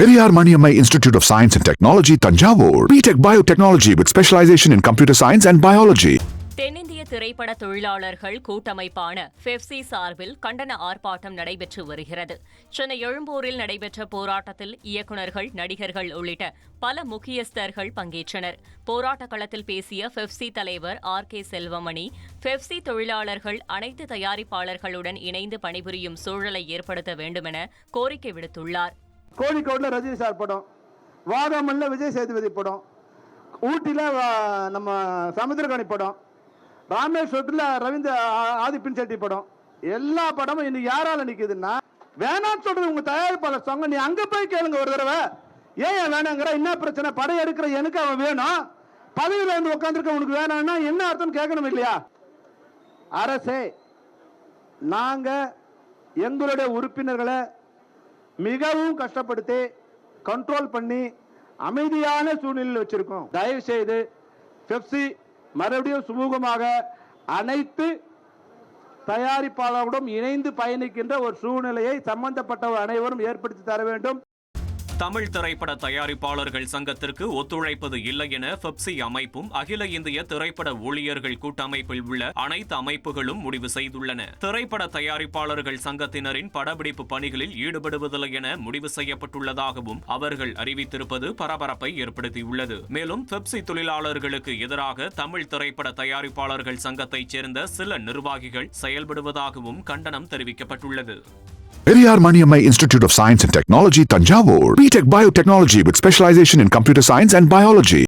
Periyar Maniammai Institute of Science and Technology, Tanjavur. B.Tech Biotechnology with specialization in computer science and biology. தென்னிந்திய திரைப்பட தொழிலாளர்கள் கூட்டமைப்பான Pepsi சார்பில் கண்டன ஆர்ப்பாட்டம் நடைபெற்று வருகிறது. சென்னை எழும்பூரில் நடைபெற்ற போராட்டத்தில் இயக்குநர்கள், நடிகர்கள் உள்ளிட்ட பல முக்கியஸ்தர்கள் பங்கேற்றனர். போராட்ட களத்தில் பேசிய பெப்சி தலைவர் R.K. செல்வமணி, பெப்சி தொழிலாளர்கள் அனைத்து தயாரிப்பாளர்களுடன் இணைந்து பணிபுரியும் சூழலை ஏற்படுத்த வேண்டுமென கோரிக்கை விடுத்துள்ளார். கோழிக்கோட்ல ரஜினி சார் படம், வாகமன்ல விஜய் சேதுபதி படம், ஊட்டில நம்ம சமுத்திரகனி படம், ராமேஸ்வரத்தில் ரவீந்திர ஆதிப்பின் செட்டி படம், எல்லா படமும் இன்னைக்கு யாரால நிக்குதுன்னா வேணான்னு சொல்றது உங்க தயாரிப்பாளர் சொங்க. நீ அங்க போய் கேளுங்க ஒரு தடவை, ஏன் வேணாங்கிற, என்ன பிரச்சனை, படம் எடுக்கிற எனக்கு அவன் வேணும், பதவியில வந்து உட்காந்துருக்க உனக்கு வேணாம்னா என்ன அர்த்தம் கேட்கணும் இல்லையா? அரசே, நாங்க எங்களுடைய உறுப்பினர்களை மிகவும் கஷ்டப்படுத்தி கண்ட்ரோல் பண்ணி அமைதியான சூழ்நிலையில் வச்சிருக்கோம். தயவு செய்து பெப்சி மறுபடியும் சுமூகமாக அனைத்து தயாரிப்பாளர்களுடன் இணைந்து பயணிக்கின்ற ஒரு சூழ்நிலையை சம்பந்தப்பட்ட அனைவரும் ஏற்படுத்தி தர வேண்டும். தமிழ் திரைப்பட தயாரிப்பாளர்கள் சங்கத்திற்கு ஒத்துழைப்பது இல்லை என பெப்சி அமைப்பும் அகில இந்திய திரைப்பட ஊழியர்கள் கூட்டமைப்பில் உள்ள அனைத்து அமைப்புகளும் முடிவு செய்துள்ளன. திரைப்பட தயாரிப்பாளர்கள் சங்கத்தினரின் படப்பிடிப்பு பணிகளில் ஈடுபடுவதில்லை என முடிவு செய்யப்பட்டுள்ளதாகவும் அவர்கள் அறிவித்திருப்பது பரபரப்பை ஏற்படுத்தியுள்ளது. மேலும் பெப்சி தொழிலாளர்களுக்கு எதிராக தமிழ் திரைப்பட தயாரிப்பாளர்கள் சங்கத்தைச் சேர்ந்த சில நிர்வாகிகள் செயல்படுவதாகவும் கண்டனம் தெரிவிக்கப்பட்டுள்ளது. Periyar Maniammai Institute of Science and Technology, Tanjavur. B.Tech Biotechnology with specialization in computer science and biology.